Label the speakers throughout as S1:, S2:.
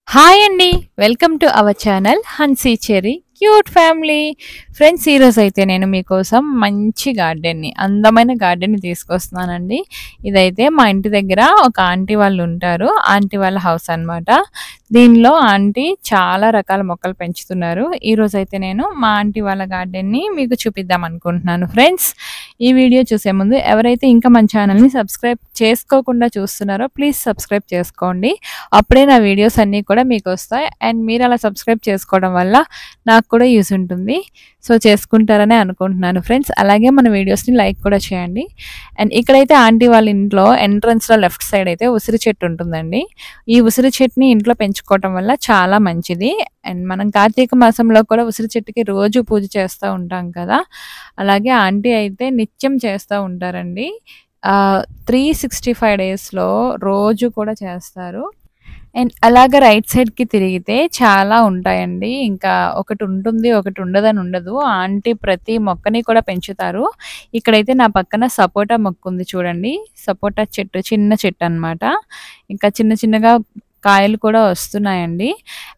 S1: Hi అండి. Welcome to our channel హన్సీ cherry cute family. Friends, ఈరోజు అయితే నేను మీకోసం మంచి గార్డెన్ని, అందమైన గార్డెన్ని తీసుకొస్తున్నానండి. ఇదైతే మా ఇంటి దగ్గర ఒక ఆంటీ వాళ్ళు ఉంటారు. ఆంటీ వాళ్ళ హౌస్ అన్నమాట. దీనిలో ఆంటీ చాలా రకాల మొక్కలు పెంచుతున్నారు. ఈరోజైతే నేను మా ఆంటీ వాళ్ళ గార్డెన్ని మీకు చూపిద్దాం అనుకుంటున్నాను. ఫ్రెండ్స్, ఈ వీడియో చూసే ముందు ఎవరైతే ఇంకా మన ఛానల్ని సబ్స్క్రైబ్ చేసుకోకుండా చూస్తున్నారో ప్లీజ్ సబ్స్క్రైబ్ చేసుకోండి. అప్పుడే నా వీడియోస్ అన్నీ కూడా మీకు వస్తాయి. అండ్ మీరు అలా సబ్స్క్రైబ్ చేసుకోవడం వల్ల నాకు కూడా యూస్ ఉంటుంది. సో చేసుకుంటారనే అనుకుంటున్నాను ఫ్రెండ్స్. అలాగే మన వీడియోస్ని లైక్ కూడా చేయండి. అండ్ ఇక్కడైతే ఆంటీ వాళ్ళ ఇంట్లో ఎంట్రన్స్లో లెఫ్ట్ సైడ్ అయితే ఉసిరి చెట్టు ఉంటుందండి. ఈ ఉసిరి చెట్టుని ఇంట్లో పెంచుకోవటం వల్ల చాలా మంచిది. అండ్ మనం కార్తీక మాసంలో కూడా ఉసిరి చెట్టుకి రోజు పూజ చేస్తూ ఉంటాం కదా, అలాగే ఆంటీ అయితే నిత్యం చేస్తూ ఉంటారండి. 365 డేస్లో రోజు కూడా చేస్తారు. అండ్ అలాగ రైట్ సైడ్‌కి తిరిగితే చాలా ఉంటాయండి. ఇంకా ఒకటి ఉంటుంది, ఒకటి ఉండదని ఉండదు. ఆంటీ ప్రతి మొక్కని కూడా పెంచుతారు. ఇక్కడైతే నా పక్కన సపోటా మొక్క ఉంది చూడండి. సపోటా చెట్టు చిన్న చెట్టు అన్నమాట. ఇంకా చిన్న చిన్నగా కాయలు కూడా వస్తున్నాయండి.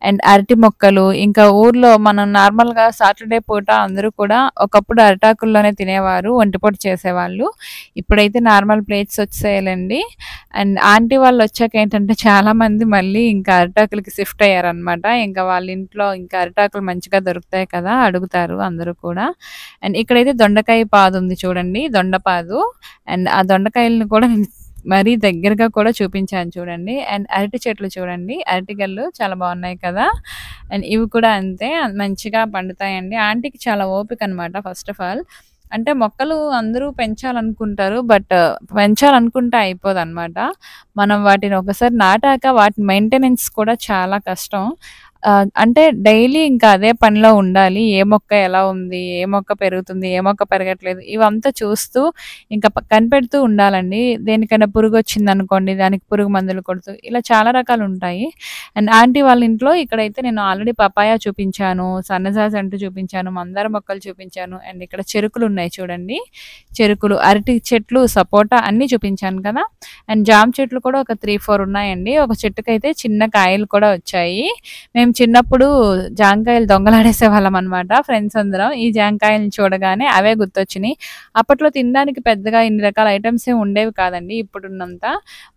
S1: అండ్ అరటి మొక్కలు, ఇంకా ఊర్లో మనం నార్మల్‌గా సాటర్‌డే పూట అందరూ కూడా ఒకప్పుడు అరిటాకుల్లోనే తినేవారు, ఒంటిపూట చేసేవాళ్ళు. ఇప్పుడైతే నార్మల్ ప్లేట్స్ వచ్చేసాయిలెండి. అండ్ ఆంటీ వాళ్ళొచ్చాక ఏంటంటే చాలామంది మళ్ళీ ఇంకా అరిటాకులకి షిఫ్ట్ అయ్యారనమాట. ఇంకా వాళ్ళ ఇంట్లో ఇంకా అరిటాకులు మంచిగా దొరుకుతాయి కదా, అడుగుతారు అందరూ కూడా. అండ్ ఇక్కడైతే దొండకాయ పాదు ఉంది చూడండి, దొండపాదు. అండ్ ఆ దొండకాయలను కూడా నేను మరీ దగ్గరగా కూడా చూపించాను చూడండి. అండ్ అరటి చెట్లు చూడండి, అరటిగెలు చాలా బాగున్నాయి కదా. అండ్ ఇవి కూడా అంతే మంచిగా పండుతాయండి. ఆంటీకి చాలా ఓపిక అనమాట. ఫస్ట్ ఆఫ్ ఆల్ అంటే మొక్కలు అందరూ పెంచాలనుకుంటారు. బట్ పెంచాలనుకుంటే అయిపోదనమాట. మనం వాటిని ఒకసారి నాటాక వాటి మెయింటెనెన్స్ కూడా చాలా కష్టం. అంటే డైలీ ఇంకా అదే పనిలో ఉండాలి. ఏ మొక్క ఎలా ఉంది, ఏ మొక్క పెరుగుతుంది, ఏ మొక్క పెరగట్లేదు, ఇవంతా చూస్తూ ఇంకా కనిపెడుతూ ఉండాలండి. దేనికైనా పురుగొచ్చిందనుకోండి, దానికి పురుగు మందులు కొడుతూ ఇలా చాలా రకాలుంటాయి. అండ్ ఆంటీ వాళ్ళ ఇంట్లో ఇక్కడైతే నేను ఆల్రెడీ పపాయ చూపించాను, సన్నజాజి అంటూ చూపించాను, మందార మొక్కలు చూపించాను. అండ్ ఇక్కడ చెరుకులున్నాయి చూడండి. చెరుకులు, అరటి చెట్లు, సపోటా అన్నీ చూపించాను కదా. అండ్ జామ చెట్లు కూడా ఒక 3, 4 ఉన్నాయండి. ఒక చెట్టుకైతే చిన్న కాయలు కూడా వచ్చాయి. మేము చిన్నప్పుడు జాంకాయలు దొంగలాడేసేవాళ్ళం అనమాట ఫ్రెండ్స్ అందరం. ఈ జాంకాయలను చూడగానే అవే గుర్తొచ్చినాయి. అప్పట్లో తినడానికి పెద్దగా ఇన్ని రకాల ఐటెమ్స్ ఏమి ఉండేవి కాదండి ఇప్పుడున్నంత.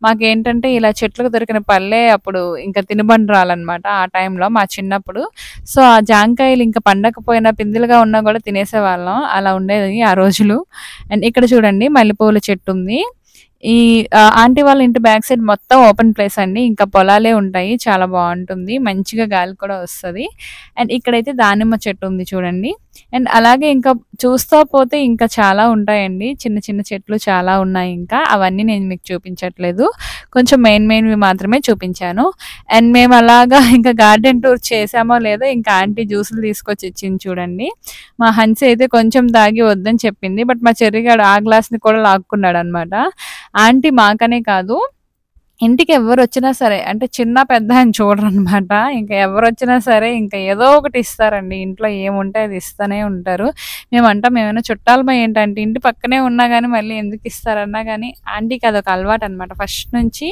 S1: మాకేంటంటే ఇలా చెట్లకు దొరికిన పళ్ళే అప్పుడు ఇంకా తినుబండరాలనమాట ఆ టైంలో మా చిన్నప్పుడు. సో ఆ జాంకాయలు ఇంకా పండకపోయినా పిందులుగా ఉన్నా కూడా తినేసేవాళ్ళం. అలా ఉండేది ఆ రోజులు. అండ్ ఇక్కడ చూడండి మల్లెపూల చెట్టు ఉంది. ఈ ఆంటీ వాళ్ళ ఇంటి బ్యాక్ సైడ్ మొత్తం ఓపెన్ ప్లేస్ అండి. ఇంకా పొలాలే ఉంటాయి. చాలా బావుంటుంది. మంచిగా గాలి కూడా వస్తది. అండ్ ఇక్కడైతే దానిమ్మ చెట్టు ఉంది చూడండి. అండ్ అలాగే ఇంకా చూస్తా పోతే ఇంకా చాలా ఉంటాయండి. చిన్న చిన్న చెట్లు చాలా ఉన్నాయి ఇంకా. అవన్నీ నేను మీకు చూపించట్లేదు. కొంచెం మెయిన్‌వి మాత్రమే చూపించాను. అండ్ మేము అలాగా ఇంకా గార్డెన్ టూర్ చేశామో లేదో ఇంకా ఆంటీ జ్యూసులు తీసుకొచ్చి ఇచ్చింది చూడండి. మా హన్సీ అయితే కొంచెం తాగి వద్దని చెప్పింది. బట్ మా చెర్రిగాడు ఆ గ్లాస్‌ని కూడా లాక్కున్నాడనమాట. ఆంటీ మాకనే కాదు, ఇంటికి ఎవ్వరొచ్చినా సరే అంటే చిన్న, పెద్ద అని చూడరనమాట. ఇంకా ఎవరొచ్చినా సరే ఇంకా ఏదో ఒకటి ఇస్తారండి. ఇంట్లో ఏముంటే అది ఇస్తూనే ఉంటారు. మేమంటాం ఏమైనా చుట్టాలమా ఏంటంటే ఇంటి పక్కనే ఉన్నా గానీ మళ్ళీ ఎందుకు ఇస్తారన్నా గానీ ఆంటీకి అదొక అలవాటనమాట ఫస్ట్ నుంచి.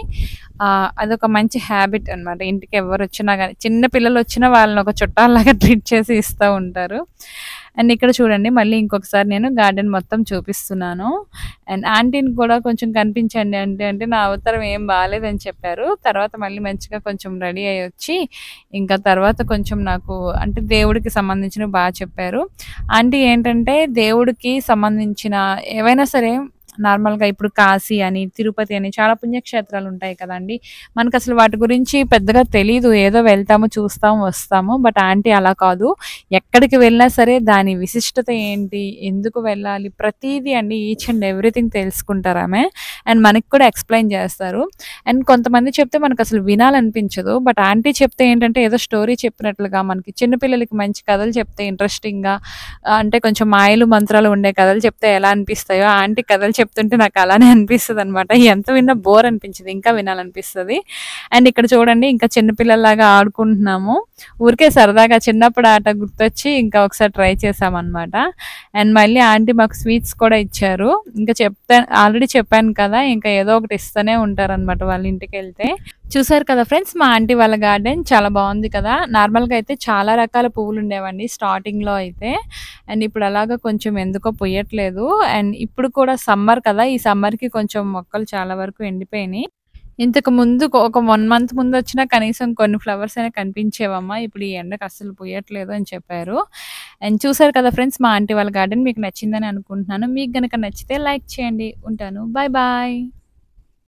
S1: అదొక మంచి హ్యాబిట్ అనమాట. ఇంటికి ఎవరొచ్చినా గానీ చిన్న పిల్లలొచ్చినా వాళ్ళని ఒక చుట్టాల్లాగా ట్రీట్ చేసి ఇస్తా ఉంటారు. అండ్ ఇక్కడ చూడండి మళ్ళీ ఇంకొకసారి నేను గార్డెన్ మొత్తం చూపిస్తున్నాను. అండ్ ఆంటీని కూడా కొంచెం కనిపించండి అంటే నా అవతారం ఏం బాలేదని చెప్పారు. తర్వాత మళ్ళీ మంచిగా కొంచెం రెడీ అయ్యొచ్చి ఇంకా తర్వాత కొంచెం నాకు అంటే దేవుడికి సంబంధించినవి చెప్పారు. ఆంటీ ఏంటంటే దేవుడికి సంబంధించిన ఏవైనా సరే నార్మల్‌గా ఇప్పుడు కాశీ అని, తిరుపతి అని చాలా పుణ్యక్షేత్రాలు ఉంటాయి కదండీ. మనకసలు వాటి గురించి పెద్దగా తెలీదు. ఏదో వెళ్తాము, చూస్తాము, వస్తాము. బట్ ఆంటీ అలా కాదు. ఎక్కడికి వెళ్ళినా సరే దాని విశిష్టత ఏంటి, ఎందుకు వెళ్ళాలి, ప్రతీదీ అండి ఈచ్ అండ్ ఎవ్రీథింగ్ తెలుసుకుంటారామె. అండ్ మనకి కూడా ఎక్స్‌ప్లెయిన్ చేస్తారు. అండ్ కొంతమంది చెప్తే మనకసలు వినాలనిపించదు. బట్ ఆంటీ చెప్తే ఏంటంటే ఏదో స్టోరీ చెప్పినట్లుగా మనకి చిన్న పిల్లలకి మంచి కథలు చెప్తే ఇంట్రెస్టింగ్‌గా అంటే కొంచెం మాయలు, మంత్రాలు ఉండే కథలు చెప్తే ఎలా అనిపిస్తాయో ఆంటీ కథలు చెప్తుంటే నాకు అలానే అనిపిస్తదనమాట. ఎంత విన్నా బోర్ అనిపించదు. ఇంకా వినాలనిపిస్తది. అండ్ ఇక్కడ చూడండి ఇంకా చిన్న పిల్లల్లాగా ఆడుకుంటున్నాము. ఊరికే సరదాగా చిన్నప్పుడు ఆట గుర్తొచ్చి ఇంకా ఒకసారి ట్రై చేశామనమాట. అండ్ మళ్ళీ ఆంటీ మాకు స్వీట్స్ కూడా ఇచ్చారు. ఇంకా ఆల్రెడీ చెప్పాను కదా, ఇంకా ఏదో ఒకటి ఇస్తూనే ఉంటారనమాట వాళ్ళ ఇంటికెళ్తే. చూసారు కదా ఫ్రెండ్స్, మా ఆంటీ వాళ్ళ గార్డెన్ చాలా బాగుంది కదా. నార్మల్గా అయితే చాలా రకాల పువ్వులు ఉండేవండి స్టార్టింగ్లో అయితే. అండ్ ఇప్పుడు అలాగా కొంచెం ఎందుకో పొయ్యట్లేదు. అండ్ ఇప్పుడు కూడా సమ్మర్ కదా, ఈ సమ్మర్కి కొంచెం మొక్కలు చాలా వరకు ఎండిపోయినాయి. ఇంతకు ముందు ఒక 1 మంత్ ముందు వచ్చినా కనీసం కొన్ని ఫ్లవర్స్ అయినా కనిపించేవమ్మా, ఇప్పుడు ఈ ఎండకు అస్సలు పూయట్లేదు అని చెప్పారు. అండ్ చూసారు కదా ఫ్రెండ్స్, మా ఆంటీ వాళ్ళ గార్డెన్ మీకు నచ్చిందని అనుకుంటున్నాను. మీకు గనక నచ్చితే లైక్ చేయండి. ఉంటాను. Bye bye.